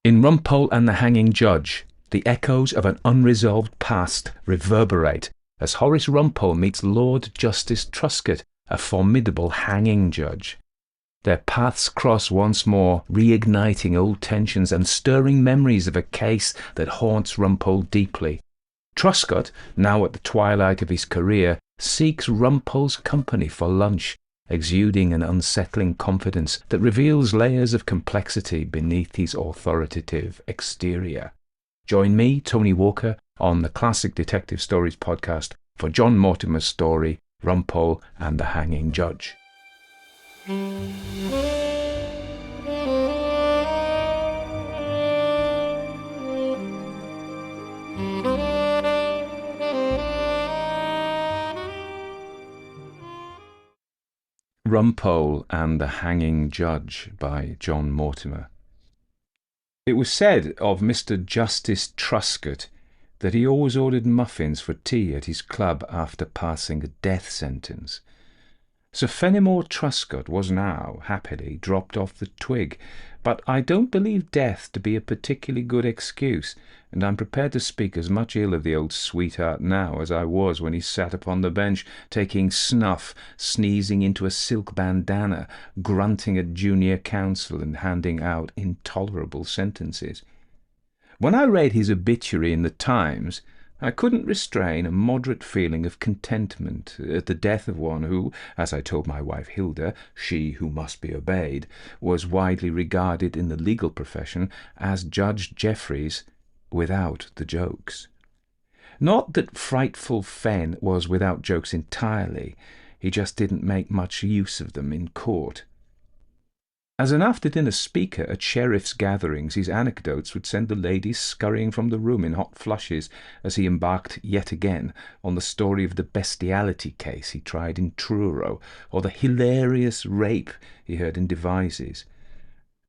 In Rumpole and the Hanging Judge, the echoes of an unresolved past reverberate as Horace Rumpole meets Lord Justice Truscott, a formidable hanging judge. Their paths cross once more, reigniting old tensions and stirring memories of a case that haunts Rumpole deeply. Truscott, now at the twilight of his career, seeks Rumpole's company for lunch, exuding an unsettling confidence that reveals layers of complexity beneath his authoritative exterior. Join me, Tony Walker, on the Classic Detective Stories podcast for John Mortimer's story, Rumpole and the Hanging Judge. Rumpole and the Hanging Judge by John Mortimer. It was said of Mr. Justice Truscott that he always ordered muffins for tea at his club after passing a death sentence. Sir Fenimore Truscott was now, happily, dropped off the twig, but I don't believe death to be a particularly good excuse, and I'm prepared to speak as much ill of the old sweetheart now as I was when he sat upon the bench, taking snuff, sneezing into a silk bandana, grunting at junior counsel, and handing out intolerable sentences. When I read his obituary in the Times, I couldn't restrain a moderate feeling of contentment at the death of one who, as I told my wife Hilda, she who must be obeyed, was widely regarded in the legal profession as Judge Jeffreys without the jokes. Not that frightful Fen was without jokes entirely, he just didn't make much use of them in court. As an after-dinner speaker at sheriff's gatherings, his anecdotes would send the ladies scurrying from the room in hot flushes as he embarked yet again on the story of the bestiality case he tried in Truro, or the hilarious rape he heard in Devizes.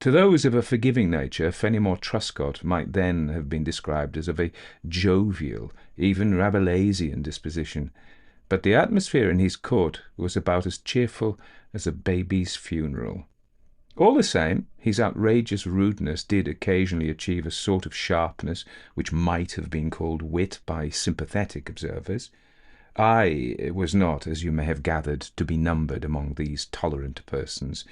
To those of a forgiving nature, Fenimore Truscott might then have been described as of a jovial, even Rabelaisian disposition, but the atmosphere in his court was about as cheerful as a baby's funeral. All the same, his outrageous rudeness did occasionally achieve a sort of sharpness which might have been called wit by sympathetic observers. I was not, as you may have gathered, to be numbered among these tolerant persons,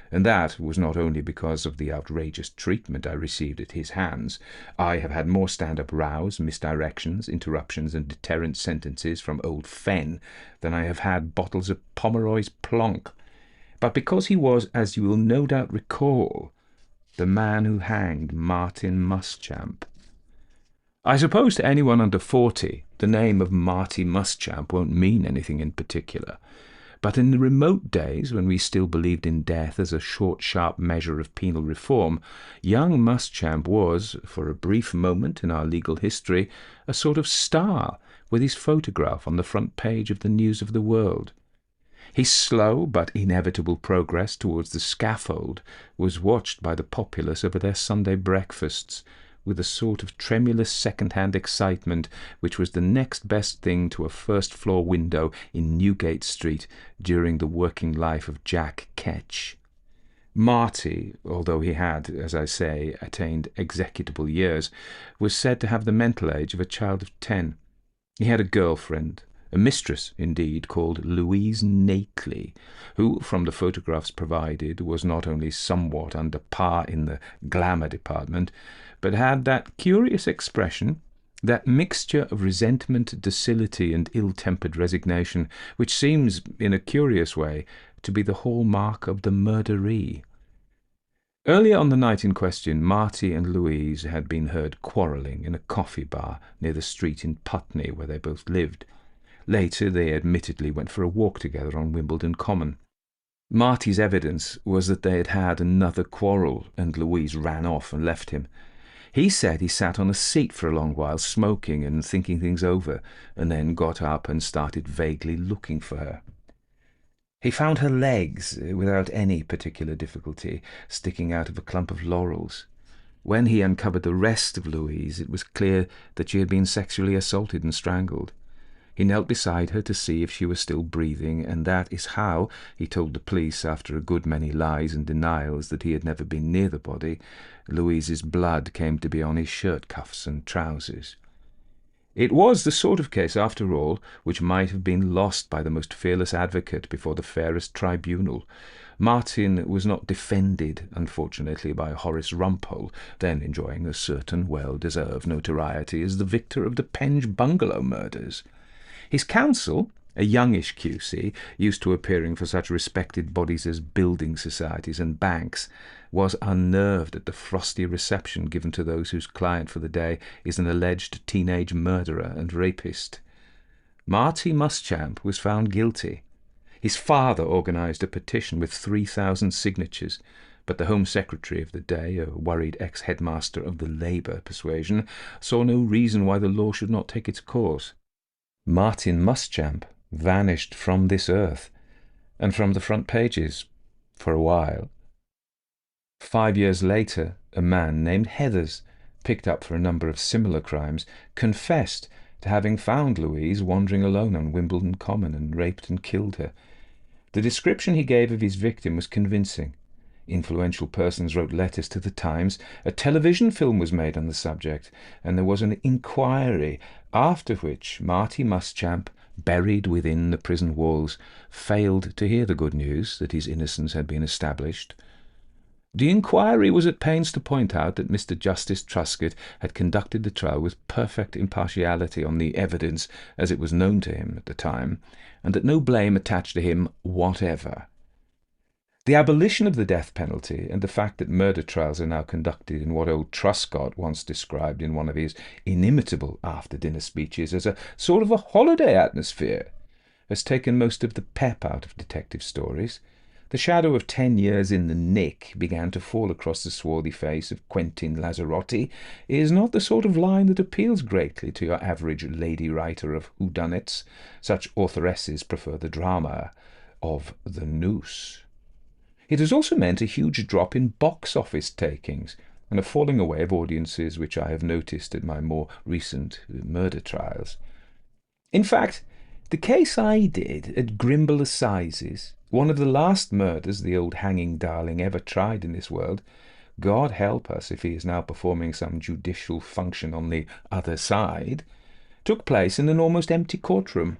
and that was not only because of the outrageous treatment I received at his hands. I have had more stand-up rows, misdirections, interruptions, and deterrent sentences from old Fen than I have had bottles of Pomeroy's Plonk, but because he was, as you will no doubt recall, the man who hanged Martin Muschamp. I suppose to anyone under 40, the name of Marty Muschamp won't mean anything in particular, but in the remote days when we still believed in death as a short, sharp measure of penal reform, young Muschamp was, for a brief moment in our legal history, a sort of star, with his photograph on the front page of the News of the World. His slow but inevitable progress towards the scaffold was watched by the populace over their Sunday breakfasts with a sort of tremulous second-hand excitement which was the next best thing to a first-floor window in Newgate Street during the working life of Jack Ketch. Marty, although he had, as I say, attained executable years, was said to have the mental age of a child of 10. He had a girlfriend, a mistress, indeed, called Louise Nately, who, from the photographs provided, was not only somewhat under par in the glamour department, but had that curious expression, that mixture of resentment, docility, and ill-tempered resignation, which seems, in a curious way, to be the hallmark of the murderee. Earlier on the night in question, Marty and Louise had been heard quarrelling in a coffee bar near the street in Putney where they both lived. Later, they admittedly went for a walk together on Wimbledon Common. Marty's evidence was that they had had another quarrel, and Louise ran off and left him. He said he sat on a seat for a long while, smoking and thinking things over, and then got up and started vaguely looking for her. He found her legs, without any particular difficulty, sticking out of a clump of laurels. When he uncovered the rest of Louise, it was clear that she had been sexually assaulted and strangled. He knelt beside her to see if she was still breathing, and that is how, he told the police after a good many lies and denials that he had never been near the body, Louise's blood came to be on his shirt cuffs and trousers. It was the sort of case, after all, which might have been lost by the most fearless advocate before the fairest tribunal. Martin was not defended, unfortunately, by Horace Rumpole, then enjoying a certain well-deserved notoriety as the victor of the Penge bungalow murders. His counsel, a youngish QC, used to appearing for such respected bodies as building societies and banks, was unnerved at the frosty reception given to those whose client for the day is an alleged teenage murderer and rapist. Marty Muschamp was found guilty. His father organised a petition with 3,000 signatures, but the Home Secretary of the day, a worried ex-headmaster of the Labour persuasion, saw no reason why the law should not take its course. Martin Muschamp vanished from this earth, and from the front pages, for a while. 5 years later, a man named Heathers, picked up for a number of similar crimes, confessed to having found Louise wandering alone on Wimbledon Common and raped and killed her. The description he gave of his victim was convincing. Influential persons wrote letters to the Times, a television film was made on the subject, and there was an inquiry, after which Marty Muschamp, buried within the prison walls, failed to hear the good news that his innocence had been established. The inquiry was at pains to point out that Mr. Justice Truscott had conducted the trial with perfect impartiality on the evidence as it was known to him at the time, and that no blame attached to him whatever. The abolition of the death penalty and the fact that murder trials are now conducted in what old Truscott once described in one of his inimitable after-dinner speeches as a sort of a holiday atmosphere has taken most of the pep out of detective stories. The shadow of 10 years in the nick began to fall across the swarthy face of Quentin Lazzarotti is not the sort of line that appeals greatly to your average lady writer of whodunits. Such authoresses prefer the drama of the noose. It has also meant a huge drop in box office takings and a falling away of audiences which I have noticed at my more recent murder trials. In fact, the case I did at Grimble Assizes, one of the last murders the old hanging darling ever tried in this world, God help us if he is now performing some judicial function on the other side, took place in an almost empty courtroom.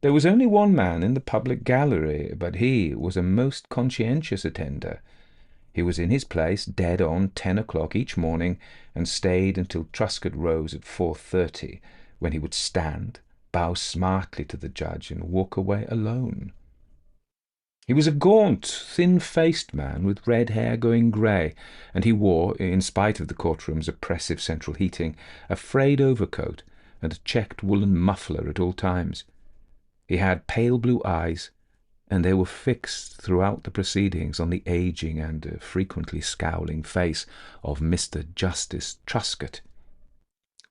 There was only one man in the public gallery, but he was a most conscientious attender. He was in his place dead on 10 o'clock each morning, and stayed until Truscott rose at 4:30, when he would stand, bow smartly to the judge, and walk away alone. He was a gaunt, thin-faced man with red hair going grey, and he wore, in spite of the courtroom's oppressive central heating, a frayed overcoat and a checked woolen muffler at all times. He had pale blue eyes, and they were fixed throughout the proceedings on the ageing and frequently scowling face of Mr. Justice Truscott.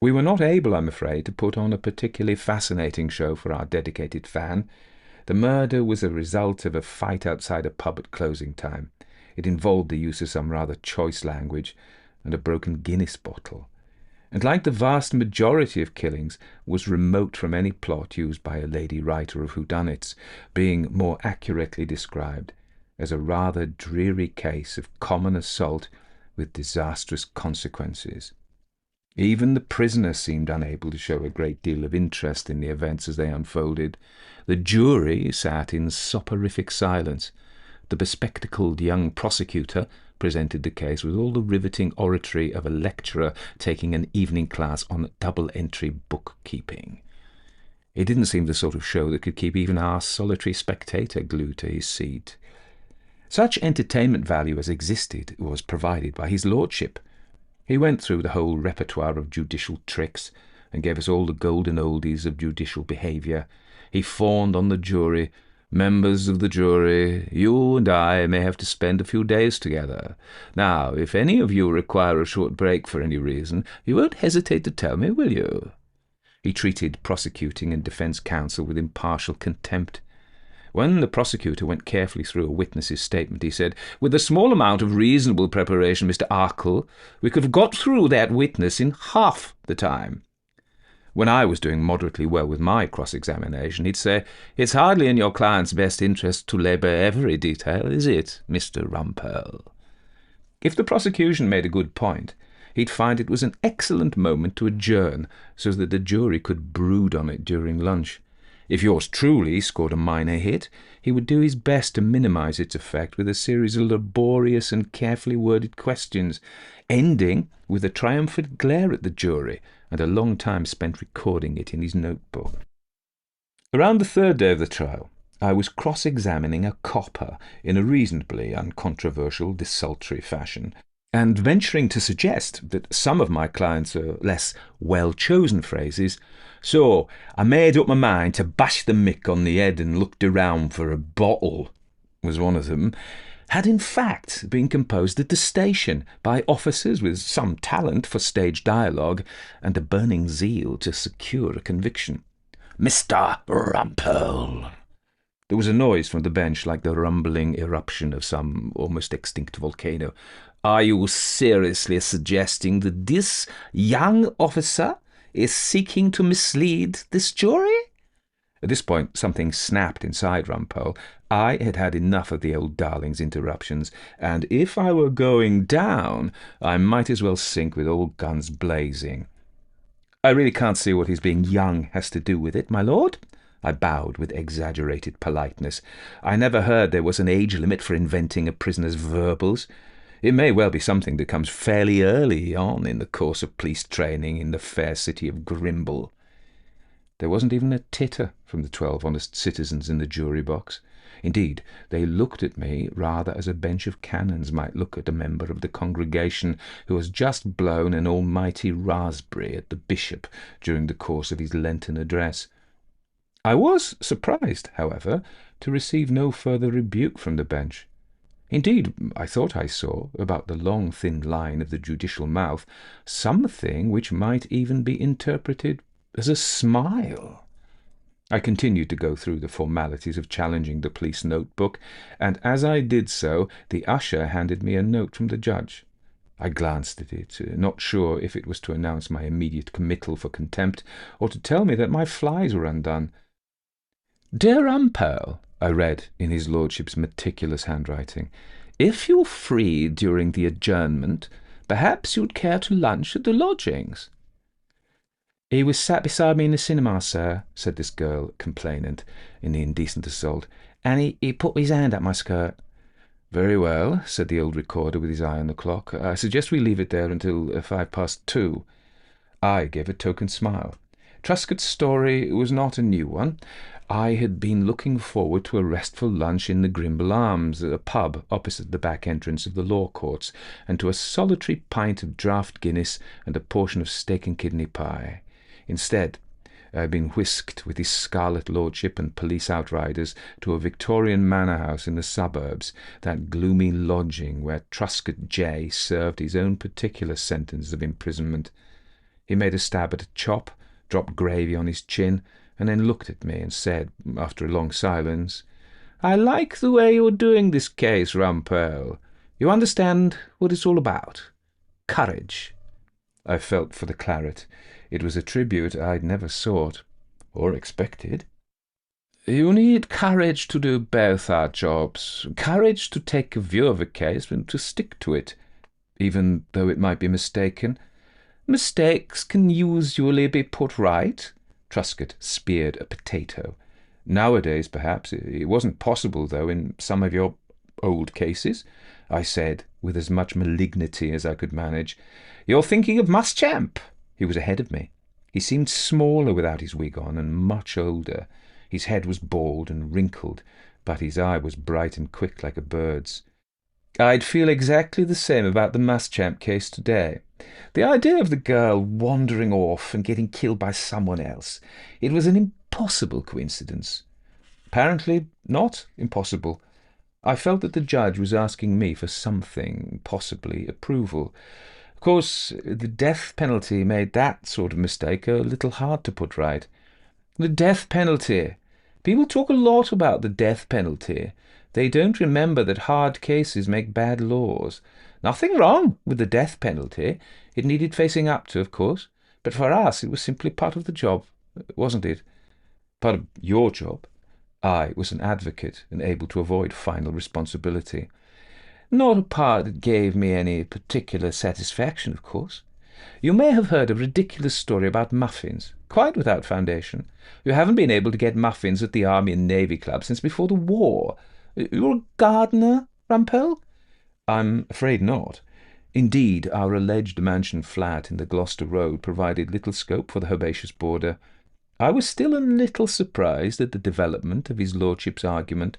We were not able, I'm afraid, to put on a particularly fascinating show for our dedicated fan. The murder was a result of a fight outside a pub at closing time. It involved the use of some rather choice language and a broken Guinness bottle, and like the vast majority of killings, was remote from any plot used by a lady writer of whodunits, being more accurately described as a rather dreary case of common assault with disastrous consequences. Even the prisoner seemed unable to show a great deal of interest in the events as they unfolded. The jury sat in soporific silence. The bespectacled young prosecutor presented the case with all the riveting oratory of a lecturer taking an evening class on double-entry bookkeeping. It didn't seem the sort of show that could keep even our solitary spectator glued to his seat. Such entertainment value as existed was provided by his lordship. He went through the whole repertoire of judicial tricks and gave us all the golden oldies of judicial behaviour. He fawned on the jury. Members of the jury, you and I may have to spend a few days together. Now, if any of you require a short break for any reason, you won't hesitate to tell me, will you? He treated prosecuting and defence counsel with impartial contempt. When the prosecutor went carefully through a witness's statement, he said, "With a small amount of reasonable preparation, Mr. Arkle, we could have got through that witness in half the time." When I was doing moderately well with my cross-examination, he'd say, "It's hardly in your client's best interest to labour every detail, is it, Mr. Rumpole?" If the prosecution made a good point, he'd find it was an excellent moment to adjourn so that the jury could brood on it during lunch. If yours truly scored a minor hit, he would do his best to minimise its effect with a series of laborious and carefully worded questions, ending with a triumphant glare at the jury and a long time spent recording it in his notebook. Around the third day of the trial, I was cross-examining a copper in a reasonably uncontroversial, desultory fashion, and venturing to suggest that some of my clients' less well-chosen phrases, "So I made up my mind to bash the mick on the head and looked around for a bottle," was one of them, had in fact been composed at the station by officers with some talent for stage dialogue and a burning zeal to secure a conviction. "Mr. Rumpole." There was a noise from the bench like the rumbling eruption of some almost extinct volcano. "Are you seriously suggesting that this young officer is seeking to mislead this jury?" At this point, something snapped inside Rumpole. I had had enough of the old darling's interruptions, and if I were going down, I might as well sink with all guns blazing. "I really can't see what his being young has to do with it, my lord." I bowed with exaggerated politeness. I never heard there was an age limit for inventing a prisoner's verbals. It may well be something that comes fairly early on in the course of police training in the fair city of Grimble. There wasn't even a titter from the 12 honest citizens in the jury box. Indeed, they looked at me rather as a bench of canons might look at a member of the congregation who has just blown an almighty raspberry at the bishop during the course of his Lenten address. I was surprised, however, to receive no further rebuke from the bench. Indeed, I thought I saw, about the long thin line of the judicial mouth, something which might even be interpreted as a smile. I continued to go through the formalities of challenging the police notebook, and as I did so, the usher handed me a note from the judge. I glanced at it, not sure if it was to announce my immediate committal for contempt, or to tell me that my flies were undone. "Dear Rumpole," I read in his lordship's meticulous handwriting, "if you're free during the adjournment, perhaps you'd care to lunch at the lodgings." "He was sat beside me in the cinema, sir," said this girl, complainant, in the indecent assault, "and he put his hand up my skirt." "Very well," said the old recorder with his eye on the clock. "I suggest we leave it there until 2:05. I gave a token smile. Truscott's story was not a new one. I had been looking forward to a restful lunch in the Grimble Arms, a pub opposite the back entrance of the law courts, and to a solitary pint of draught Guinness and a portion of steak and kidney pie. Instead, I had been whisked with his scarlet lordship and police outriders to a Victorian manor house in the suburbs, that gloomy lodging where Truscott J. served his own particular sentence of imprisonment. He made a stab at a chop, dropped gravy on his chin, and then looked at me and said, after a long silence, "I like the way you're doing this case, Rumpole. You understand what it's all about. Courage." I felt for the claret. It was a tribute I'd never sought or expected. "You need courage to do both our jobs. Courage to take a view of a case and to stick to it, even though it might be mistaken. Mistakes can usually be put right." Truscott speared a potato. "Nowadays, perhaps. It wasn't possible, though, in some of your old cases," I said, with as much malignity as I could manage. "You're thinking of Muschamp." He was ahead of me. He seemed smaller without his wig on, and much older. His head was bald and wrinkled, but his eye was bright and quick like a bird's. "I'd feel exactly the same about the Muschamp case today. The idea of the girl wandering off and getting killed by someone else. It was an impossible coincidence. Apparently not impossible. I felt that the judge was asking me for something, possibly approval. Of course, the death penalty made that sort of mistake a little hard to put right. The death penalty. People talk a lot about the death penalty. They don't remember that hard cases make bad laws. Nothing wrong with the death penalty. It needed facing up to, of course. But for us, it was simply part of the job, wasn't it? Part of your job. I was an advocate and able to avoid final responsibility. Not a part that gave me any particular satisfaction, of course. You may have heard a ridiculous story about muffins, quite without foundation. You haven't been able to get muffins at the Army and Navy Club since before the war. You're a gardener, Rumpole? I'm afraid not. Indeed, our alleged mansion flat in the Gloucester Road provided little scope for the herbaceous boarder. I was still a little surprised at the development of his lordship's argument.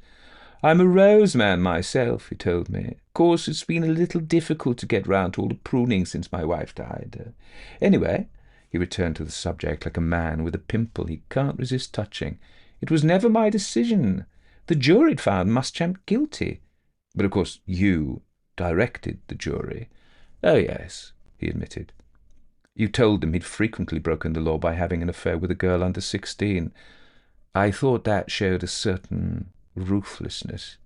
I'm a rose man myself, he told me. Of course, it's been a little difficult to get round to all the pruning since my wife died. Anyway, he returned to the subject like a man with a pimple he can't resist touching. It was never my decision. The jury found Muschamp guilty. But of course you directed the jury. Oh, yes, he admitted. You told them he'd frequently broken the law by having an affair with a girl under 16. I thought that showed a certain ruthlessness.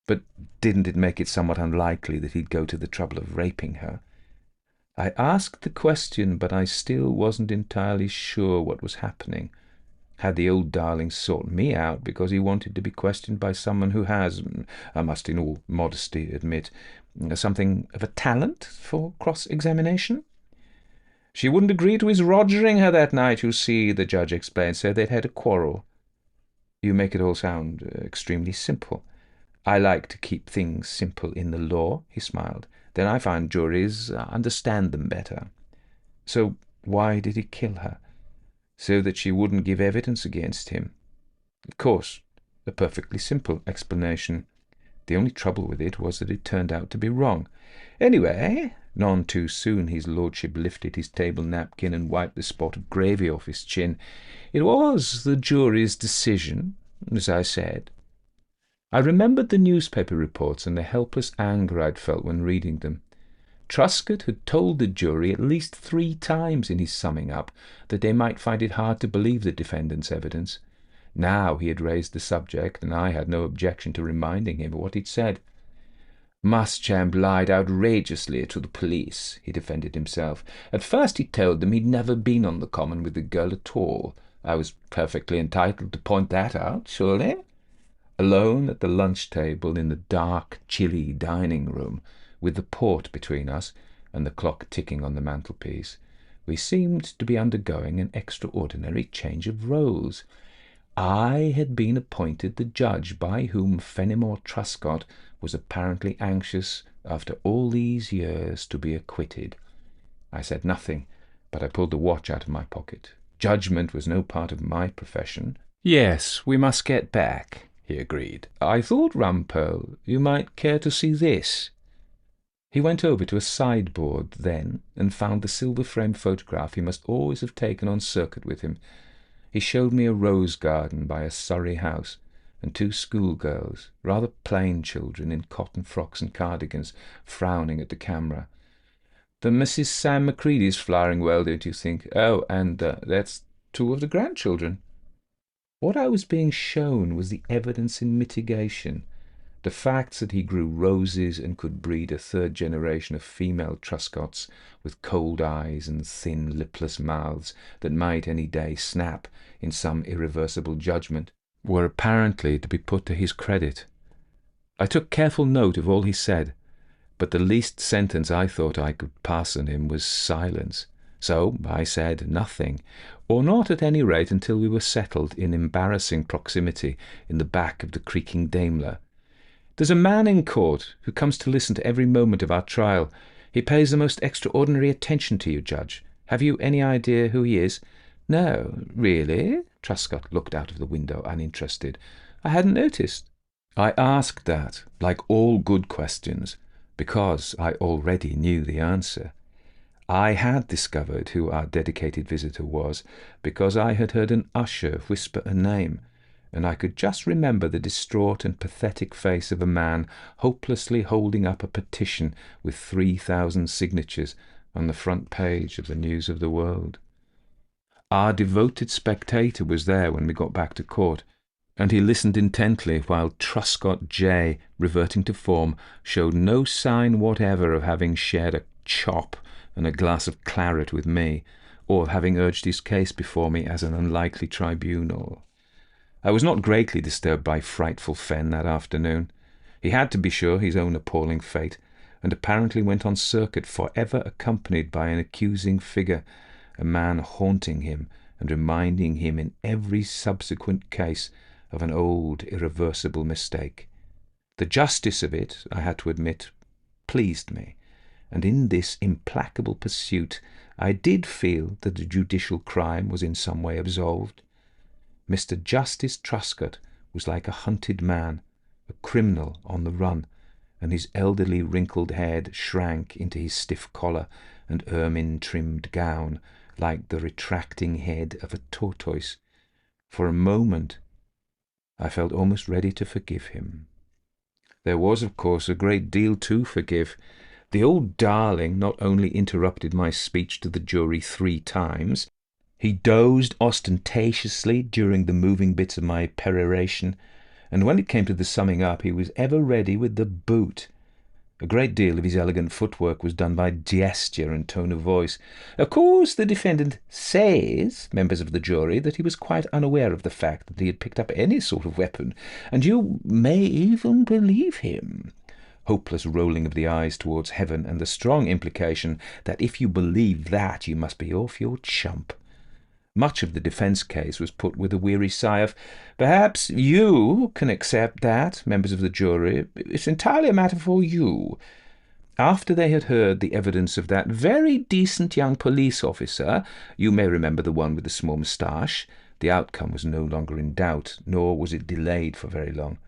But didn't it make it somewhat unlikely that he'd go to the trouble of raping her? I asked the question, but I still wasn't entirely sure what was happening. Had the old darling sought me out because he wanted to be questioned by someone who has, I must in all modesty admit, something of a talent for cross-examination? She wouldn't agree to his rogering her that night, you see, the judge explained, so they'd had a quarrel. You make it all sound extremely simple. I like to keep things simple in the law, he smiled. Then I find juries understand them better. So why did he kill her? So that she wouldn't give evidence against him. Of course, a perfectly simple explanation. The only trouble with it was that it turned out to be wrong. Anyway, none too soon his lordship lifted his table napkin and wiped the spot of gravy off his chin. It was the jury's decision, as I said. I remembered the newspaper reports and the helpless anger I'd felt when reading them. Truscott had told the jury at least 3 times in his summing up that they might find it hard to believe the defendant's evidence. Now he had raised the subject, and I had no objection to reminding him of what he'd said. Muschamp lied outrageously to the police, he defended himself. At first he told them he'd never been on the common with the girl at all. I was perfectly entitled to point that out, surely? Alone at the lunch table in the dark, chilly dining room, with the port between us and the clock ticking on the mantelpiece, we seemed to be undergoing an extraordinary change of roles. I had been appointed the judge by whom Fenimore Truscott was apparently anxious, after all these years, to be acquitted. I said nothing, but I pulled the watch out of my pocket. Judgment was no part of my profession. Yes, we must get back, he agreed. I thought, Rumpole, you might care to see this. He went over to a sideboard then and found the silver-framed photograph he must always have taken on circuit with him. He showed me a rose garden by a Surrey house, and 2 schoolgirls, rather plain children in cotton frocks and cardigans, frowning at the camera. The Mrs. Sam Macready's flowering well, don't you think? Oh, and that's 2 of the grandchildren. What I was being shown was the evidence in mitigation, the facts that he grew roses and could breed a 3rd generation of female Truscotts with cold eyes and thin, lipless mouths that might any day snap in some irreversible judgment, were apparently to be put to his credit. I took careful note of all he said, but the least sentence I thought I could pass on him was silence. So I said nothing, or not at any rate until we were settled in embarrassing proximity in the back of the creaking Daimler. There's a man in court who comes to listen to every moment of our trial. He pays the most extraordinary attention to you, Judge. Have you any idea who he is? No, really? Truscott looked out of the window, uninterested. I hadn't noticed. I asked that, like all good questions, because I already knew the answer. I had discovered who our dedicated visitor was, because I had heard an usher whisper a name, and I could just remember the distraught and pathetic face of a man hopelessly holding up a petition with 3,000 signatures on the front page of the News of the World. Our devoted spectator was there when we got back to court, and he listened intently while Truscott J., reverting to form, showed no sign whatever of having shared a chop and a glass of claret with me, or having urged his case before me as an unlikely tribunal. I was not greatly disturbed by frightful Fenn that afternoon. He had, to be sure, his own appalling fate, and apparently went on circuit for ever accompanied by an accusing figure, a man haunting him and reminding him in every subsequent case of an old irreversible mistake. The justice of it, I had to admit, pleased me, and in this implacable pursuit I did feel that the judicial crime was in some way absolved. Mr. Justice Truscott was like a hunted man, a criminal on the run, and his elderly wrinkled head shrank into his stiff collar and ermine-trimmed gown like the retracting head of a tortoise. For a moment I felt almost ready to forgive him. There was, of course, a great deal to forgive. The old darling not only interrupted my speech to the jury 3 times, he dozed ostentatiously during the moving bits of my peroration, and when it came to the summing up, he was ever ready with the boot. A great deal of his elegant footwork was done by gesture and tone of voice. Of course, the defendant says, members of the jury, that he was quite unaware of the fact that he had picked up any sort of weapon, and you may even believe him. Hopeless rolling of the eyes towards heaven, and the strong implication that if you believe that, you must be off your chump. Much of the defence case was put with a weary sigh of, "Perhaps you can accept that, members of the jury. It's entirely a matter for you." After they had heard the evidence of that very decent young police officer, you may remember the one with the small moustache, the outcome was no longer in doubt, nor was it delayed for very long.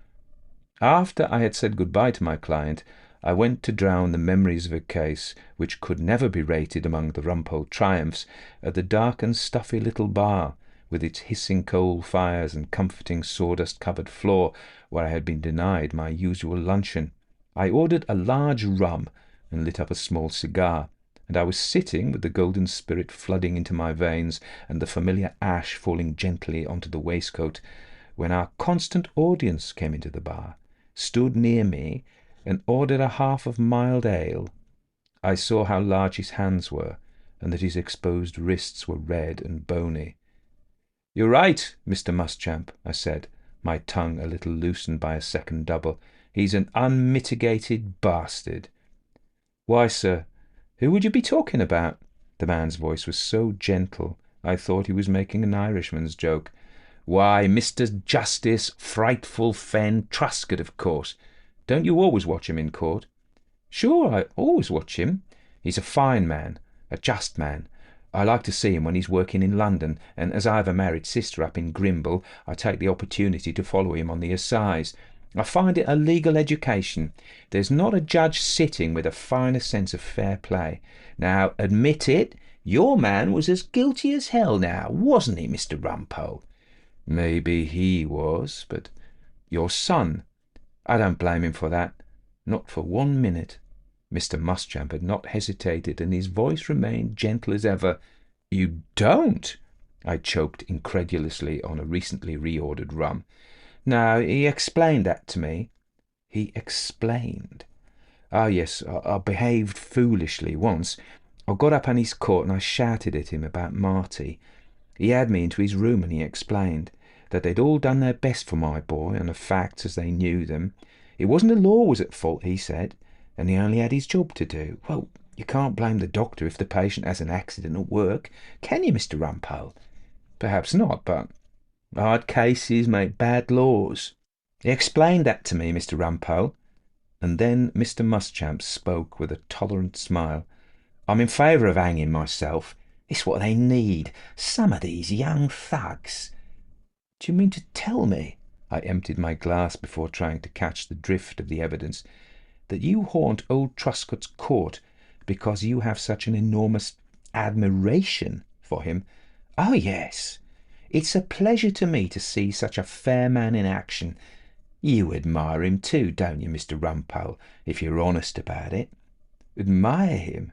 After I had said good-bye to my client, I went to drown the memories of a case which could never be rated among the Rumpole triumphs at the dark and stuffy little bar, with its hissing coal fires and comforting sawdust-covered floor, where I had been denied my usual luncheon. I ordered a large rum and lit up a small cigar, and I was sitting with the golden spirit flooding into my veins and the familiar ash falling gently onto the waistcoat, when our constant audience came into the bar, stood near me, and ordered a half of mild ale. I saw how large his hands were, and that his exposed wrists were red and bony. "You're right, Mr. Muschamp," I said, my tongue a little loosened by a second double. "He's an unmitigated bastard." "Why, sir, who would you be talking about?" The man's voice was so gentle I thought he was making an Irishman's joke. "Why, Mr. Justice Frightful Fenn Truscott, of course. Don't you always watch him in court?" "Sure, I always watch him. He's a fine man, a just man. I like to see him when he's working in London, and as I have a married sister up in Grimble, I take the opportunity to follow him on the assize. I find it a legal education. There's not a judge sitting with a finer sense of fair play. Now, admit it, your man was as guilty as hell now, wasn't he, Mr. Rumpole?" "Maybe he was, but your son, I don't blame him for that, not for 1 minute." Mr. Muschamp had not hesitated, and his voice remained gentle as ever. "You don't?" I choked incredulously on a recently reordered rum. "No, he explained that to me." "He explained?" "Oh, yes, I behaved foolishly once. I got up on his court and I shouted at him about Marty. He had me into his room and he explained that they'd all done their best for my boy and the facts as they knew them. It wasn't the law was at fault, he said, and he only had his job to do. Well, you can't blame the doctor if the patient has an accident at work, can you, Mr. Rumpole?" "Perhaps not, but hard cases make bad laws." "He explained that to me, Mr. Rumpole." And then Mr. Muschamp spoke with a tolerant smile. "I'm in favour of hanging myself. It's what they need, some of these young thugs." "Do you mean to tell me," I emptied my glass before trying to catch the drift of the evidence, "that you haunt old Truscott's court because you have such an enormous admiration for him?" "Oh, yes. It's a pleasure to me to see such a fair man in action. You admire him too, don't you, Mr. Rumpole, if you're honest about it?" "Admire him?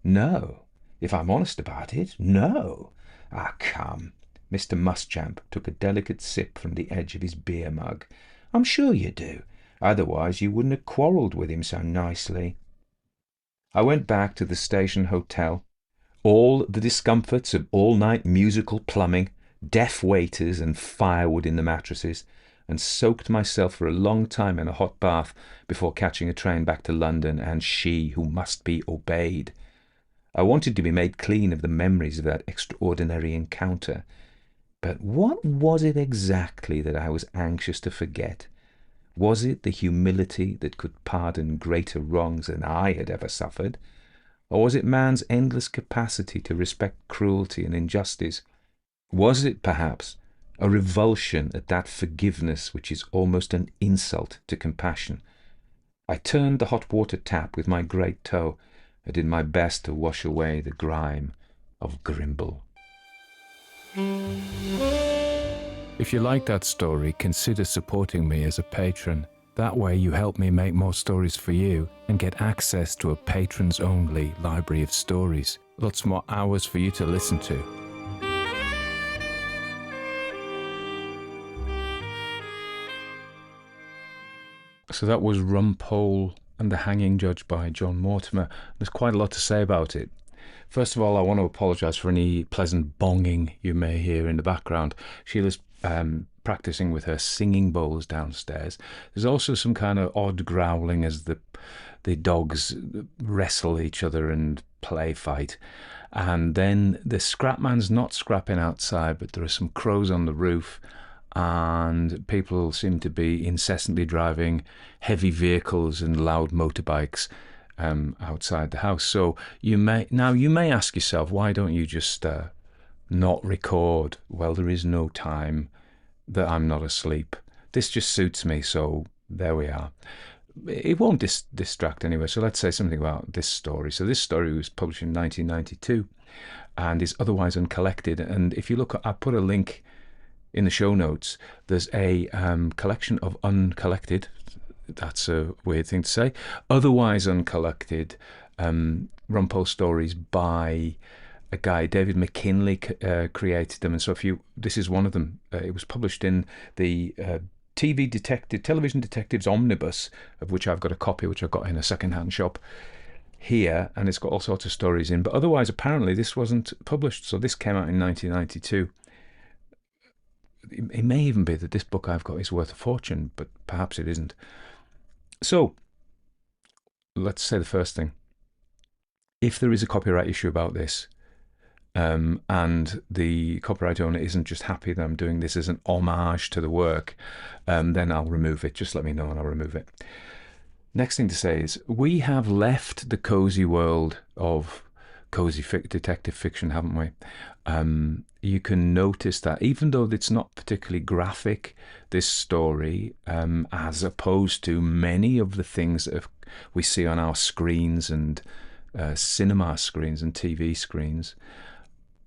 No. If I'm honest about it, no." "Ah, come." Mr. Muschamp took a delicate sip from the edge of his beer mug. "I'm sure you do. Otherwise you wouldn't have quarrelled with him so nicely." I went back to the station hotel. all the discomforts of all-night musical plumbing, deaf waiters and firewood in the mattresses, and soaked myself for a long time in a hot bath before catching a train back to London and she who must be obeyed. I wanted to be made clean of the memories of that extraordinary encounter. But what was it exactly that I was anxious to forget? Was it the humility that could pardon greater wrongs than I had ever suffered? Or was it man's endless capacity to respect cruelty and injustice? Was it, perhaps, a revulsion at that forgiveness which is almost an insult to compassion? I turned the hot water tap with my great toe. I did my best to wash away the grime of Grimble. If you like that story, consider supporting me as a patron. That way you help me make more stories for you and get access to a patrons-only library of stories. Lots more hours for you to listen to. So that was Rumpole and the Hanging Judge by John Mortimer. There's quite a lot to say about it. First of all, I want to apologise for any pleasant bonging you may hear in the background. Sheila's practicing with her singing bowls downstairs. There's also some kind of odd growling as the dogs wrestle each other and play fight. And then the scrapman's not scrapping outside, but there are some crows on the roof, and people seem to be incessantly driving heavy vehicles and loud motorbikes outside the house. So you may ask yourself, why don't you just not record? Well, there is no time that I'm not asleep. This just suits me, so there we are. It won't distract anyway, so let's say something about this story. So this story was published in 1992 and is otherwise uncollected. And if you look, I put a link in the show notes. There's a collection of uncollected, that's a weird thing to say, otherwise uncollected Rumpole stories by a guy, David McKinley, created them. And so this is one of them. It was published in the Television Detectives Omnibus, of which I've got a copy, which I've got in a second-hand shop here, and it's got all sorts of stories in. But otherwise, apparently, this wasn't published. So this came out in 1992. It may even be that this book I've got is worth a fortune, but perhaps it isn't. So let's say the first thing. If there is a copyright issue about this, and the copyright owner isn't just happy that I'm doing this as an homage to the work, then I'll remove it. Just let me know and I'll remove it. Next thing to say is we have left the cozy world of cozy detective fiction, haven't we? You can notice that even though it's not particularly graphic, this story, as opposed to many of the things that we see on our screens and cinema screens and TV screens,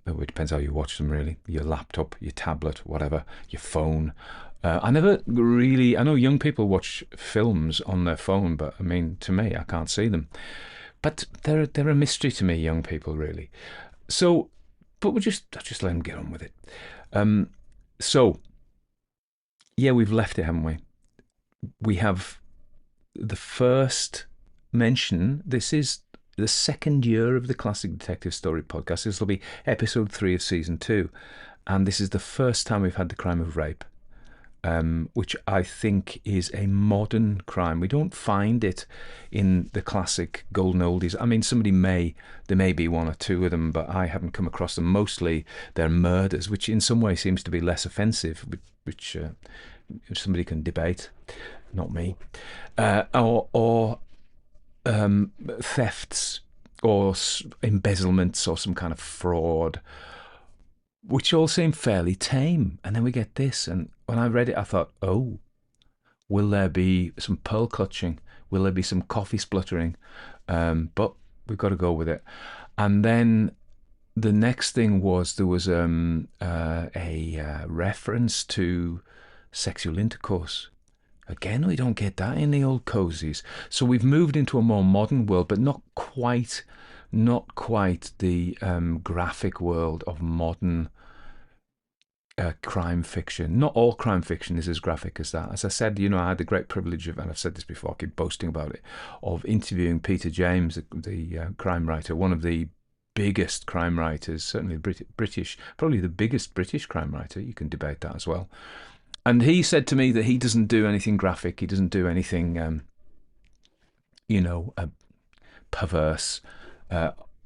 it depends how you watch them, really. Your laptop, your tablet, whatever, your phone. I know young people watch films on their phone, but I mean, to me, I can't see them. But they're a mystery to me, young people, really. So, but I'll just let them get on with it. So, yeah, we've left it, haven't we? We have the first mention. This is the second year of the Classic Detective Story podcast. This will be episode 3 of season 2. And this is the first time we've had the crime of rape, which I think is a modern crime. We don't find it in the classic golden oldies. I mean, there may be one or two of them, but I haven't come across them. Mostly they're murders, which in some way seems to be less offensive, which somebody can debate, not me. Or thefts or embezzlements or some kind of fraud, which all seem fairly tame. And then we get this, and when I read it, I thought, oh, will there be some pearl clutching? Will there be some coffee spluttering? But we've got to go with it. And then the next thing was there was a reference to sexual intercourse. Again, we don't get that in the old cozies. So we've moved into a more modern world, but not quite the graphic world of modern crime fiction. Not all crime fiction is as graphic as that. As I said, I had the great privilege of, and I've said this before, I keep boasting about it, of interviewing Peter James, the crime writer, one of the biggest crime writers, certainly British, probably the biggest British crime writer. You can debate that as well. And he said to me that he doesn't do anything graphic. He doesn't do anything, perverse,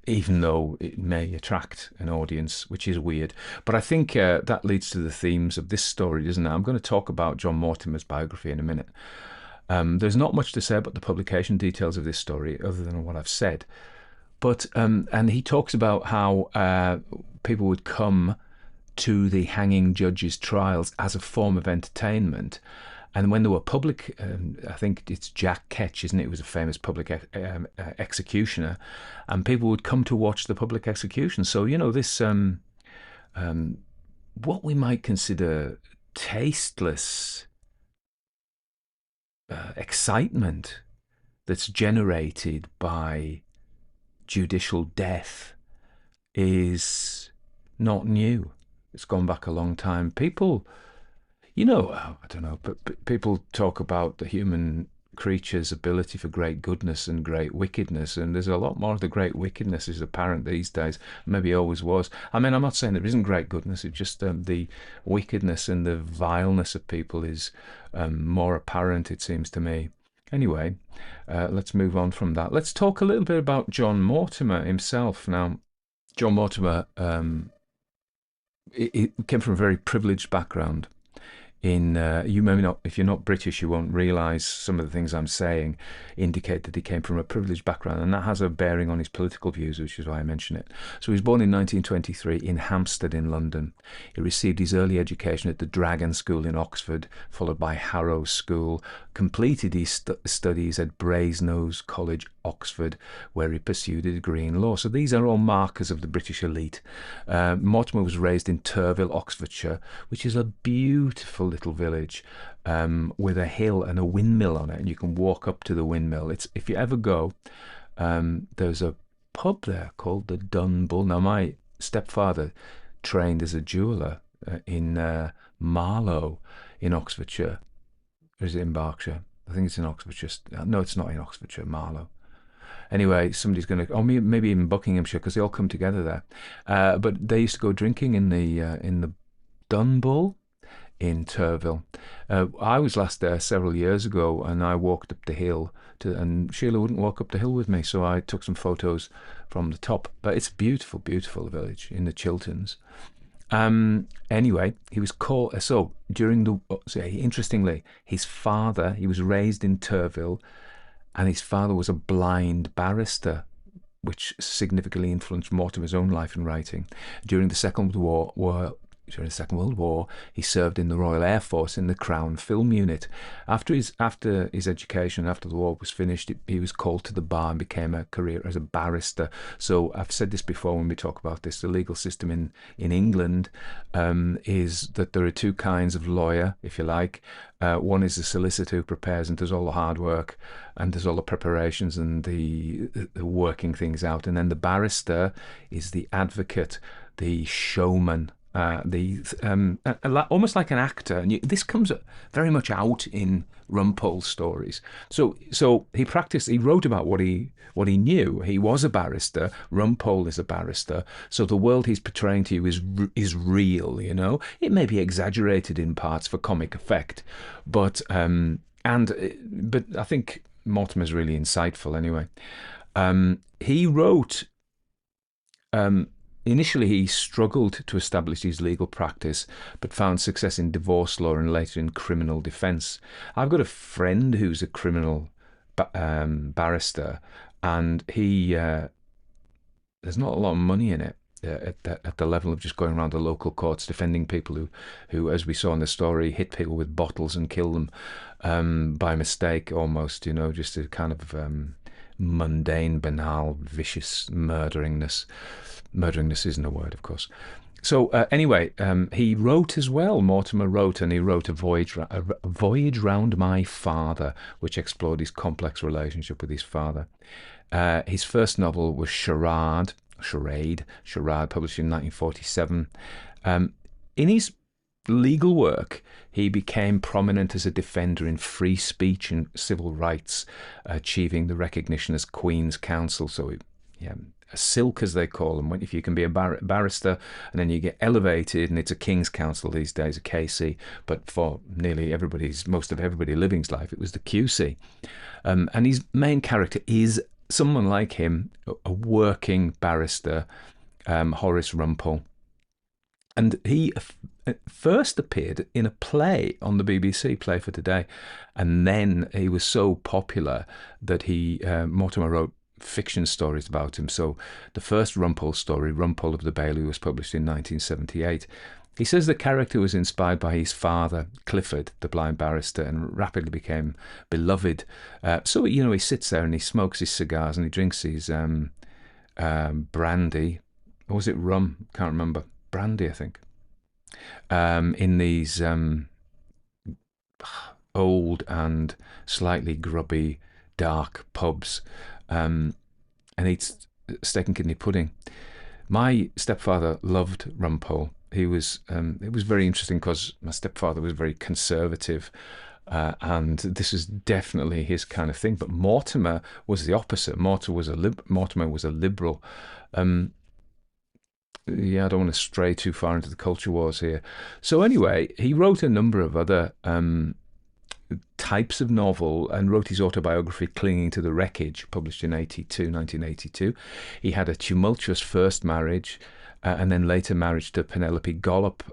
even though it may attract an audience, which is weird. But I think that leads to the themes of this story, doesn't it? I'm going to talk about John Mortimer's biography in a minute. There's not much to say about the publication details of this story other than what I've said. But and he talks about how people would come to the hanging judge's trials as a form of entertainment. And when there were public, I think it's Jack Ketch, isn't it? He was a famous public executioner. And people would come to watch the public execution. So, this, what we might consider tasteless excitement that's generated by judicial death is not new. It's gone back a long time. People, I don't know, but people talk about the human creature's ability for great goodness and great wickedness, and there's a lot more of the great wickedness is apparent these days. Maybe always was. I mean, I'm not saying there isn't great goodness. It's just the wickedness and the vileness of people is more apparent, it seems to me. Anyway, let's move on from that. Let's talk a little bit about John Mortimer himself. Now, John Mortimer he came from a very privileged background. You maybe not, if you're not British, you won't realise some of the things I'm saying indicate that he came from a privileged background, and that has a bearing on his political views, which is why I mention it. So he was born in 1923 in Hampstead in London. He received his early education at the Dragon School in Oxford, followed by Harrow School, completed his studies at Brasenose College, Oxford, where he pursued a degree in law. So these are all markers of the British elite. Mortimer was raised in Turville, Oxfordshire, which is a beautiful little village with a hill and a windmill on it, and you can walk up to the windmill. If you ever go, there's a pub there called the Dun Bull. Now, my stepfather trained as a jeweller in Marlow in Oxfordshire. Or is it in Berkshire? I think it's in Oxfordshire. No, it's not in Oxfordshire, Marlow. Anyway, somebody's going to, or maybe even Buckinghamshire, because they all come together there. But they used to go drinking in the Dun Bull in Turville. I was last there several years ago, and I walked up the hill and Sheila wouldn't walk up the hill with me, so I took some photos from the top. But it's a beautiful, beautiful village in the Chilterns. Anyway, he was called. So interestingly, his father, he was raised in Turville, and his father was a blind barrister, which significantly influenced Mortimer's own life and writing. During the Second World War, he served in the Royal Air Force in the Crown Film Unit. After his education, after the war was finished, he was called to the bar and became a career as a barrister. So I've said this before when we talk about this. The legal system in England is that there are two kinds of lawyer, if you like. One is the solicitor who prepares and does all the hard work and does all the preparations and the working things out. And then the barrister is the advocate, the showman, almost like an actor, and this comes very much out in Rumpole's stories. So he wrote about what he knew. He was a barrister. Rumpole is a barrister. So the world he's portraying to you is real. It may be exaggerated in parts for comic effect, but I think Mortimer's really insightful anyway. He wrote. Initially, he struggled to establish his legal practice, but found success in divorce law and later in criminal defence. I've got a friend who's a criminal barrister, and there's not a lot of money in it at the level of just going around the local courts defending people who, as we saw in the story, hit people with bottles and kill them by mistake almost, just a kind of mundane, banal, vicious murderingness. Murderingness isn't a word, of course. So anyway, he wrote as well. Mortimer wrote, and he wrote a voyage round my father, which explored his complex relationship with his father. His first novel was Charade, published in 1947. In his legal work, he became prominent as a defender in free speech and civil rights, achieving the recognition as Queen's Counsel. So silk, as they call them, if you can be a barrister and then you get elevated, and it's a King's Counsel these days, a KC, but for nearly most of everybody living's life, it was the QC. And his main character is someone like him, a working barrister, Horace Rumpole. And he first appeared in a play on the BBC, Play for Today, and then he was so popular that Mortimer wrote fiction stories about him. So the first Rumpole story, Rumpole of the Bailey, was published in 1978. He says the character was inspired by his father, Clifford, the blind barrister, and rapidly became beloved. So, he sits there and he smokes his cigars and he drinks his brandy. Or was it rum? Can't remember. Brandy, I think. In these old and slightly grubby, dark pubs, and eats steak and kidney pudding. My stepfather loved Rumpole. It was very interesting because my stepfather was very conservative, and this is definitely his kind of thing. But Mortimer was the opposite. Mortimer was a liberal. I don't want to stray too far into the culture wars here. So anyway, he wrote a number of other types of novel and wrote his autobiography Clinging to the Wreckage, published in 1982. He had a tumultuous first marriage, and then later marriage to Penelope Gollop,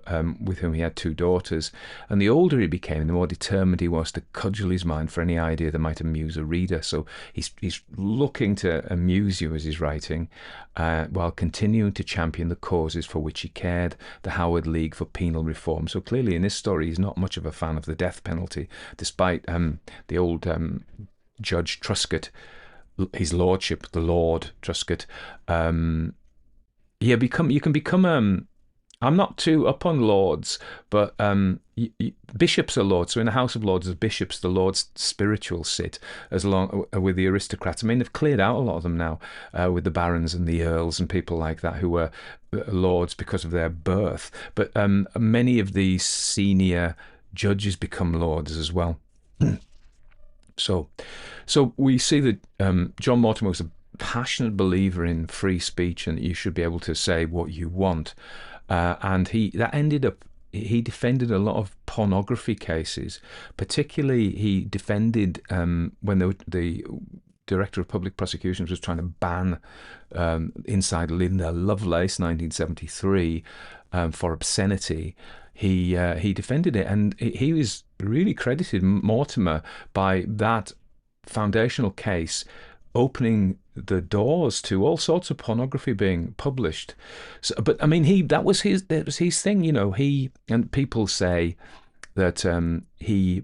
with whom he had 2 daughters. And the older he became, the more determined he was to cudgel his mind for any idea that might amuse a reader. So he's looking to amuse you as he's writing, while continuing to champion the causes for which he cared, the Howard League for penal reform. So clearly in this story, he's not much of a fan of the death penalty, despite the old Judge Truscott, his lordship, the Lord Truscott, you can become. I'm not too up on lords, but bishops are lords. So in the House of Lords, as bishops, the lords spiritual sit as long with the aristocrats. I mean, they've cleared out a lot of them now, with the barons and the earls and people like that who were lords because of their birth. But many of the senior judges become lords as well. So we see that John Mortimer was a passionate believer in free speech and you should be able to say what you want, and he defended a lot of pornography cases. Particularly he defended when the Director of Public Prosecutions was trying to ban Inside Linda Lovelace 1973 for obscenity. He defended it, and he was really credited, Mortimer, by that foundational case opening the doors to all sorts of pornography being published. So, but I mean, that was his thing, He, and people say that he,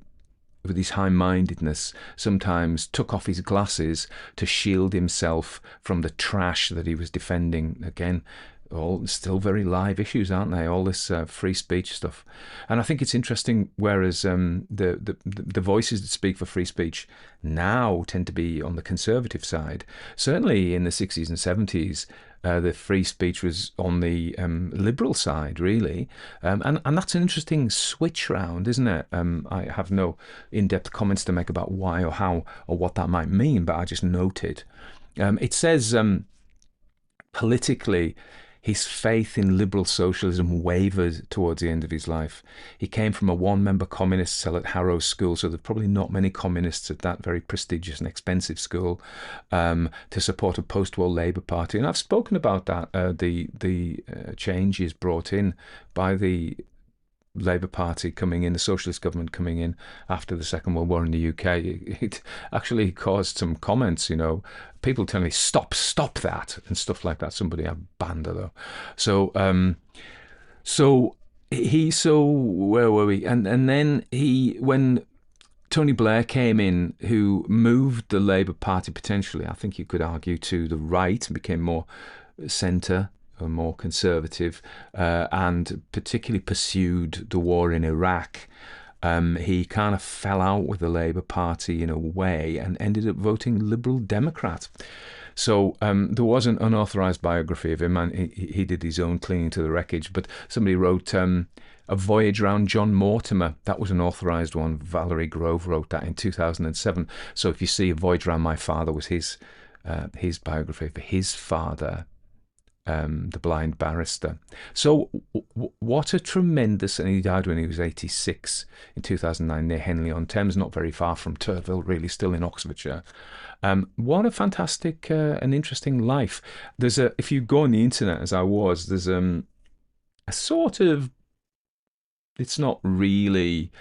with his high-mindedness, sometimes took off his glasses to shield himself from the trash that he was defending. Again, all still very live issues, aren't they? All this free speech stuff, and I think it's interesting. Whereas the voices that speak for free speech now tend to be on the conservative side. Certainly in the 60s and 70s, the free speech was on the liberal side, really, and that's an interesting switch round, isn't it? I have no in-depth comments to make about why or how or what that might mean, but I just note it. It says politically, his faith in liberal socialism wavered towards the end of his life. He came from a one-member communist cell at Harrow School, so there's probably not many communists at that very prestigious and expensive school, to support a post-war Labour Party. And I've spoken about that, the changes brought in by the Labour Party coming in, the socialist government coming in after the Second World War in the UK. It actually caused some comments, people telling me, stop that, and stuff like that. Somebody had banned her, though. So where were we? And then when Tony Blair came in, who moved the Labour Party potentially, I think you could argue, to the right and became more centre, or more conservative, and particularly pursued the war in Iraq. He kind of fell out with the Labour Party in a way and ended up voting Liberal Democrat. So there was an unauthorised biography of him, and he did his own Clinging to the Wreckage, but somebody wrote A Voyage Round John Mortimer. That was an authorised one. Valerie Grove wrote that in 2007. So if you see A Voyage Round My Father was his his biography for his father, the blind barrister. So what a tremendous, and he died when he was 86 in 2009 near Henley-on-Thames, not very far from Turville, really, still in Oxfordshire. What a fantastic and interesting life. If you go on the internet, as I was, there's a sort of, it's not really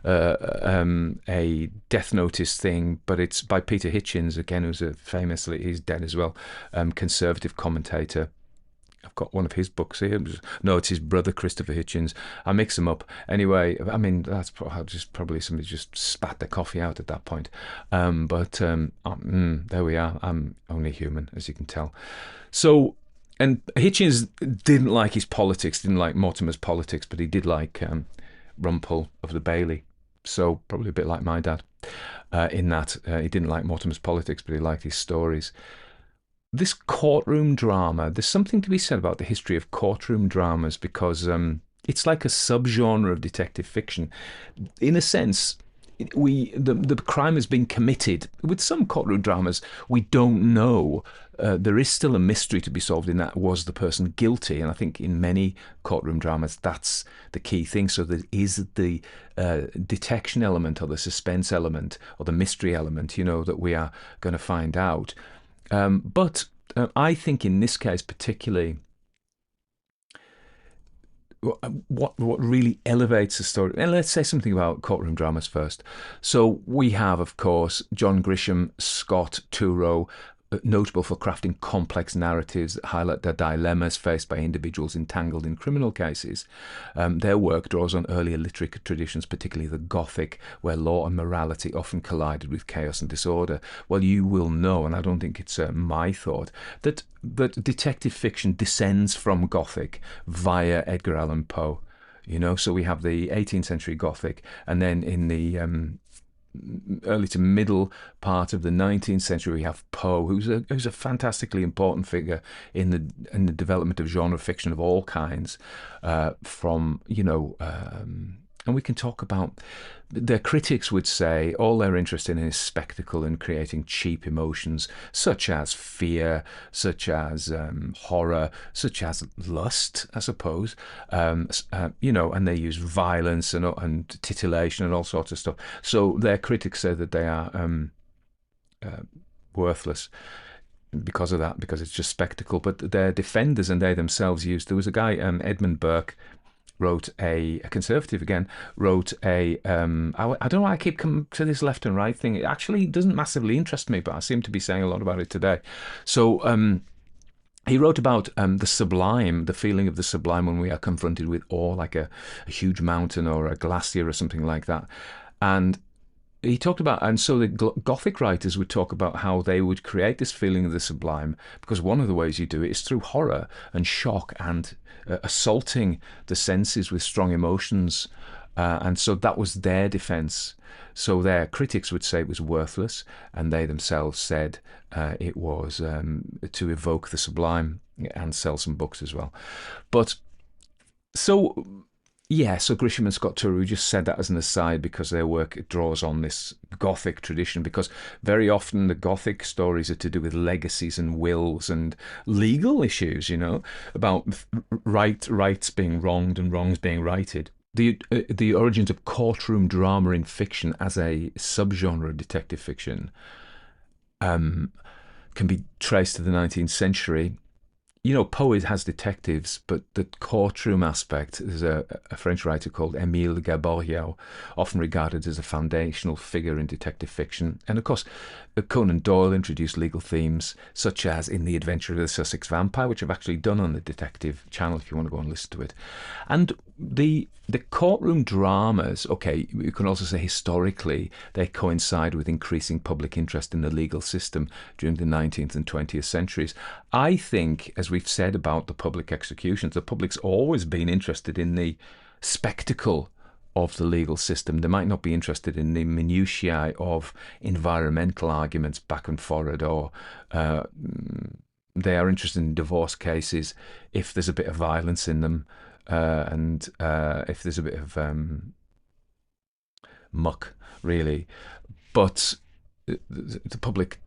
a Death Notice thing, but it's by Peter Hitchens, again, who's he's dead as well, conservative commentator. I've got one of his books here. No, it's his brother, Christopher Hitchens. I mix them up. Anyway, I mean, that's probably somebody just spat their coffee out at that point. There we are. I'm only human, as you can tell. So, and Hitchens didn't like his politics, didn't like Mortimer's politics, but he did like Rumpole of the Bailey. So probably a bit like my dad in that he didn't like Mortimer's politics, but he liked his stories. This courtroom drama, there's something to be said about the history of courtroom dramas, because it's like a subgenre of detective fiction. In a sense, the crime has been committed. With some courtroom dramas, we don't know. There is still a mystery to be solved in that, was the person guilty? And I think in many courtroom dramas, that's the key thing. So there is the detection element, or the suspense element, or the mystery element, that we are going to find out. But I think in this case particularly, what really elevates the story, and let's say something about courtroom dramas first. So we have, of course, John Grisham, Scott Turow, notable for crafting complex narratives that highlight the dilemmas faced by individuals entangled in criminal cases. Their work draws on earlier literary traditions, particularly the Gothic, where law and morality often collided with chaos and disorder. Well, you will know, and I don't think it's my thought, that detective fiction descends from Gothic via Edgar Allan Poe. So we have the 18th century Gothic, and then in the early to middle part of the 19th century, we have Poe, who's a fantastically important figure in the development of genre fiction of all kinds. And we can talk about, their critics would say all they're interested in is spectacle and creating cheap emotions, such as fear, such as horror, such as lust, I suppose. And they use violence and titillation and all sorts of stuff. So their critics say that they are worthless because of that, because it's just spectacle. But their defenders and they themselves used, there was a guy, Edmund Burke, wrote a conservative again, wrote I don't know why I keep coming to this left and right thing. It actually doesn't massively interest me, but I seem to be saying a lot about it today. So he wrote about the sublime, the feeling of the sublime when we are confronted with awe, like a huge mountain or a glacier or something like that. And he talked about, and so the Gothic writers would talk about how they would create this feeling of the sublime, because one of the ways you do it is through horror and shock and assaulting the senses with strong emotions. And so that was their defense. So their critics would say it was worthless, and they themselves said it was to evoke the sublime and sell some books as well. But so Grisham and Scott Turow just said that as an aside, because their work draws on this Gothic tradition, because very often the Gothic stories are to do with legacies and wills and legal issues, about rights being wronged and wrongs being righted. The origins of courtroom drama in fiction as a subgenre of detective fiction can be traced to the 19th century. Poe has detectives, but the courtroom aspect, there's a French writer called Émile Gaboriau, often regarded as a foundational figure in detective fiction. And of course, Conan Doyle introduced legal themes, such as in The Adventure of the Sussex Vampire, which I've actually done on the Detective channel if you want to go and listen to it. And the courtroom dramas, okay, you can also say historically, they coincide with increasing public interest in the legal system during the 19th and 20th centuries. I think, as we've said about the public executions, the public's always been interested in the spectacle of the legal system. They might not be interested in the minutiae of environmental arguments back and forward, or they are interested in divorce cases if there's a bit of violence in them, and if there's a bit of muck, really. But the public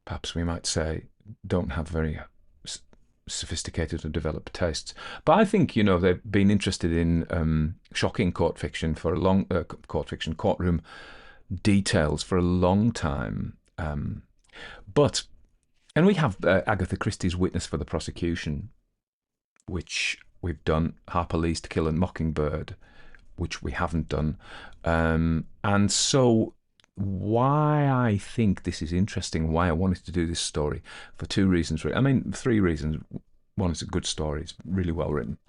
perhaps we might say, don't have very sophisticated or developed tastes. But I think, they've been interested in shocking court fiction for a long courtroom details for a long time. And we have Agatha Christie's Witness for the Prosecution, which we've done, Harper Lee's To Kill a Mockingbird, which we haven't done. And so why I think this is interesting, why I wanted to do this story, for two reasons. I mean, three reasons. One, it's a good story. It's really well written.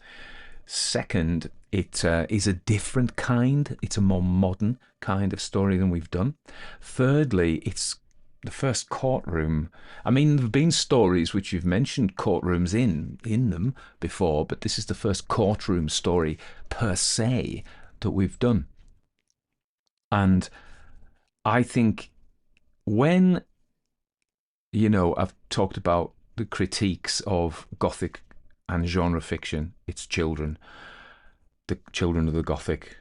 Second, it is a different kind. It's a more modern kind of story than we've done. Thirdly, it's the first courtroom. I mean, there have been stories which you've mentioned courtrooms in them before, but this is the first courtroom story per se that we've done. And I think when, I've talked about the critiques of Gothic and genre fiction, its children, the children of the Gothic,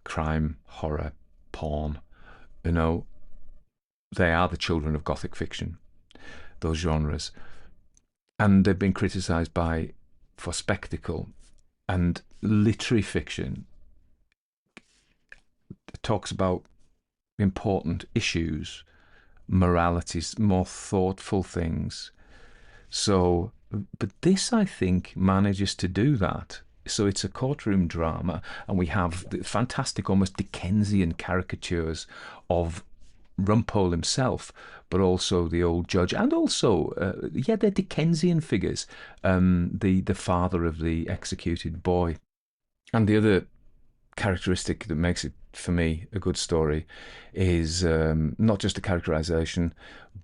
crime, horror, porn, they are the children of Gothic fiction, those genres. And they've been criticised for spectacle. And literary fiction talks about important issues, moralities, more thoughtful things. So, but this, I think, manages to do that. So it's a courtroom drama, and we have the fantastic, almost Dickensian caricatures of Rumpole himself, but also the old judge, and also, they're Dickensian figures, the father of the executed boy. And the other characteristic that makes it, for me, a good story is not just the characterization,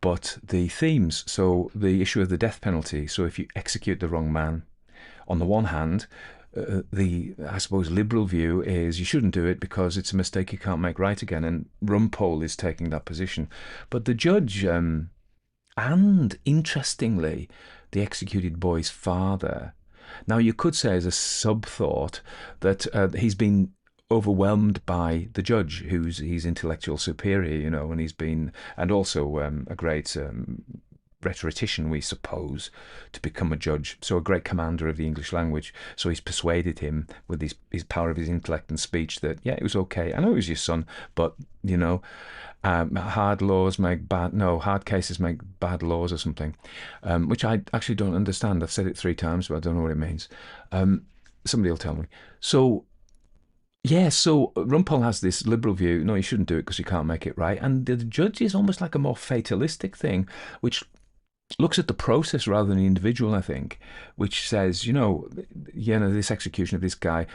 but the themes. So the issue of the death penalty. So if you execute the wrong man, on the one hand, the, I suppose, liberal view is you shouldn't do it because it's a mistake you can't make right again, and Rumpole is taking that position. But the judge, and interestingly, the executed boy's father. Now, you could say as a sub-thought that he's been overwhelmed by the judge, who's his intellectual superior, and he's been, and also a great rhetorician, we suppose, to become a judge. So a great commander of the English language. So he's persuaded him with his power of his intellect and speech that, yeah, it was okay. I know it was your son, but, hard cases make bad laws or something, which I actually don't understand. I've said it 3 times, but I don't know what it means. Somebody will tell me. So, yeah, so Rumpole has this liberal view, no, you shouldn't do it because you can't make it right. And the judge is almost like a more fatalistic thing, which looks at the process rather than the individual, I think, which says, this execution of this guy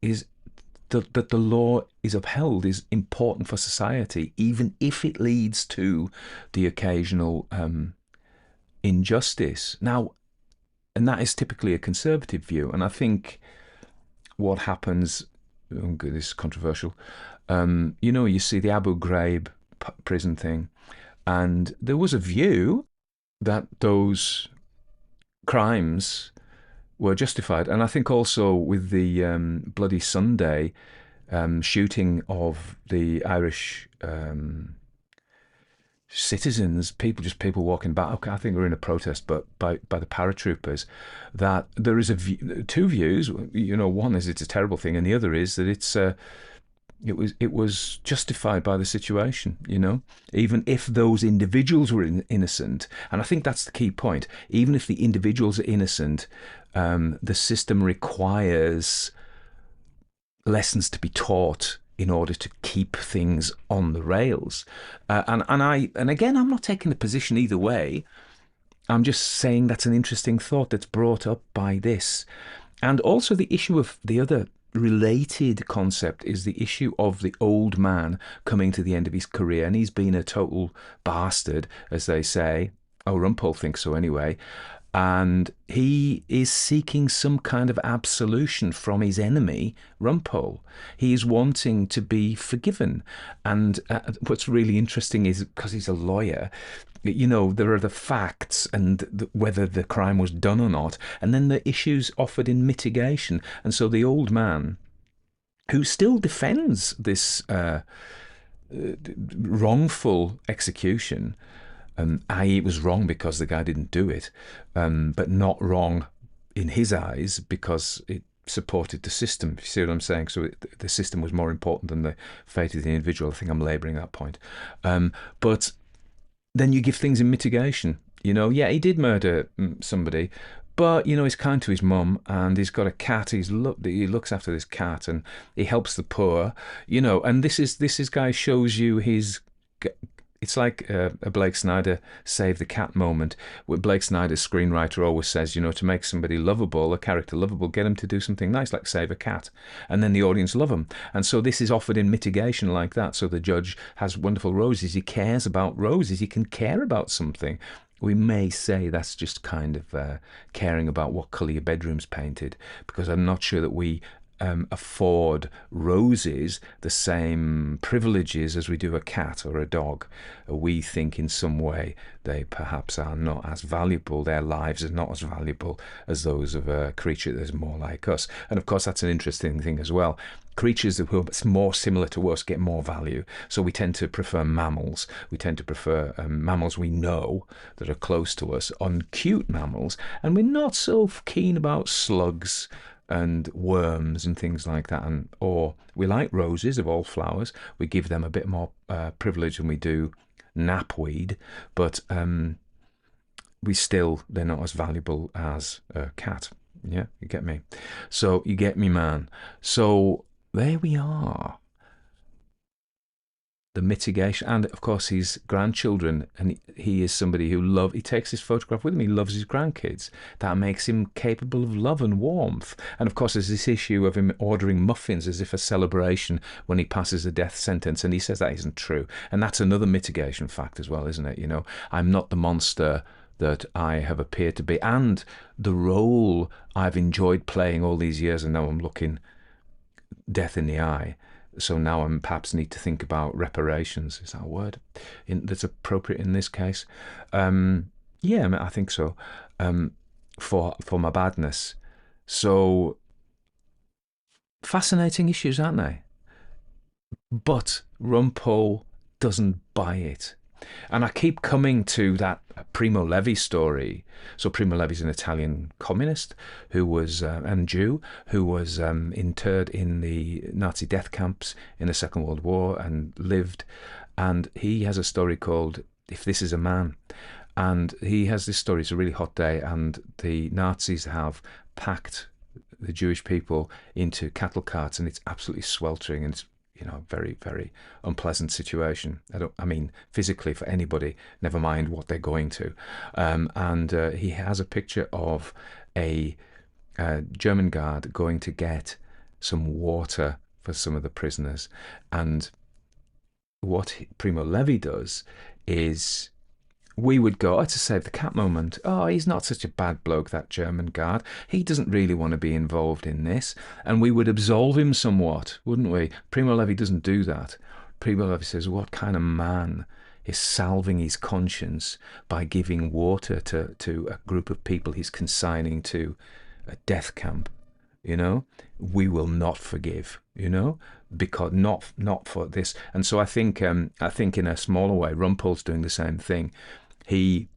is that the law is upheld is important for society, even if it leads to the occasional injustice. Now, and that is typically a conservative view. And I think what happens, this is controversial, you see the Abu Ghraib prison thing, and there was a view that those crimes were justified. And I think also with the Bloody Sunday shooting of the Irish citizens, people walking back. Okay, I think we're in a protest, but by the paratroopers. That there is two views. One is it's a terrible thing, and the other is that it was justified by the situation. Even if those individuals were innocent, and I think that's the key point. Even if the individuals are innocent, the system requires lessons to be taught in order to keep things on the rails. And again, I'm not taking a position either way. I'm just saying that's an interesting thought that's brought up by this. And also the issue of the other related concept is the issue of the old man coming to the end of his career, and he's been a total bastard, as they say. Oh, Rumpole thinks so anyway. And he is seeking some kind of absolution from his enemy, Rumpole. He is wanting to be forgiven. And what's really interesting is, because he's a lawyer, there are the facts and whether the crime was done or not, and then the issues offered in mitigation. And so the old man, who still defends this wrongful execution, i.e. it was wrong because the guy didn't do it, but not wrong in his eyes because it supported the system. You see what I'm saying? So the system was more important than the fate of the individual. I think I'm labouring that point. But then you give things in mitigation. Yeah, he did murder somebody, but he's kind to his mum, and he's got a cat. He looks after this cat, and he helps the poor. And this guy shows you his. It's like a Blake Snyder save the cat moment, where Blake Snyder's screenwriter always says, to make somebody lovable, a character lovable, get him to do something nice, like save a cat, and then the audience love him. And so this is offered in mitigation like that. So the judge has wonderful roses. He cares about roses. He can care about something. We may say that's just kind of caring about what colour your bedroom's painted, because I'm not sure that we afford roses the same privileges as we do a cat or a dog. We think in some way they perhaps are not as valuable, their lives are not as valuable as those of a creature that's more like us. And of course, that's an interesting thing as well. Creatures that are more similar to us get more value. So we tend to prefer mammals. We tend to prefer mammals we know that are close to us on cute mammals. And we're not so keen about slugs and worms and things like that. Or we like roses of all flowers. We give them a bit more privilege than we do knapweed. But they're not as valuable as a cat. Yeah, you get me? So you get me, man. So there we are. The mitigation, and of course his grandchildren, and he is somebody who he takes his photograph with him. He loves his grandkids. That makes him capable of love and warmth. And of course there's this issue of him ordering muffins as if a celebration when he passes a death sentence, and he says that isn't true. And that's another mitigation fact as well, isn't it? I'm not the monster that I have appeared to be, and the role I've enjoyed playing all these years, and now I'm looking death in the eye. So now I perhaps need to think about reparations. Is that a word that's appropriate in this case? Yeah, I think so. For my badness. So fascinating issues, aren't they? But Rumpole doesn't buy it. And I keep coming to that Primo Levi story. So Primo Levi's an Italian communist who was and Jew who was interred in the Nazi death camps in the Second World War and lived. And he has a story called "If This Is a Man." And he has this story. It's a really hot day, and the Nazis have packed the Jewish people into cattle carts, and it's absolutely sweltering, and it's very, very unpleasant situation. I mean, physically for anybody, never mind what they're going to. And he has a picture of a German guard going to get some water for some of the prisoners. And what Primo Levi does is, we would go, to save the cat moment. Oh, he's not such a bad bloke, that German guard. He doesn't really want to be involved in this. And we would absolve him somewhat, wouldn't we? Primo Levi doesn't do that. Primo Levi says, what kind of man is salving his conscience by giving water to a group of people he's consigning to a death camp? We will not forgive, because not for this. And so I think in a smaller way, Rumpole's doing the same thing. He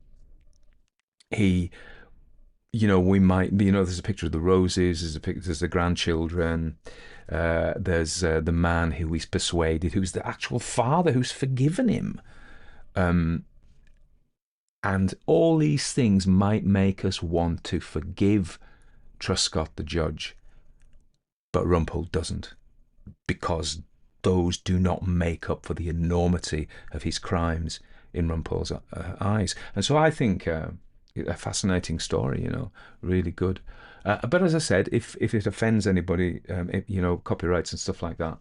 we might, there's a picture of the roses, there's the grandchildren, there's the man who he's persuaded, who's the actual father who's forgiven him. And all these things might make us want to forgive Truscott the judge, but Rumpole doesn't, because those do not make up for the enormity of his crimes in Rumpole's eyes. And so I think a fascinating story, really good. But as I said, if it offends anybody, copyrights and stuff like that,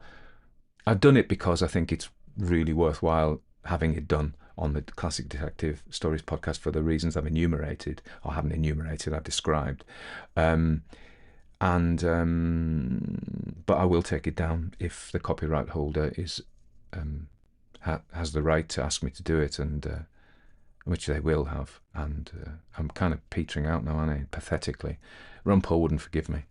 I've done it because I think it's really worthwhile having it done on the Classic Detective Stories podcast for the reasons I've enumerated, or haven't enumerated, I've described. But I will take it down if the copyright holder has the right to ask me to do it, and which they will have. And I'm kind of petering out now, aren't I? Pathetically. Rumpole wouldn't forgive me.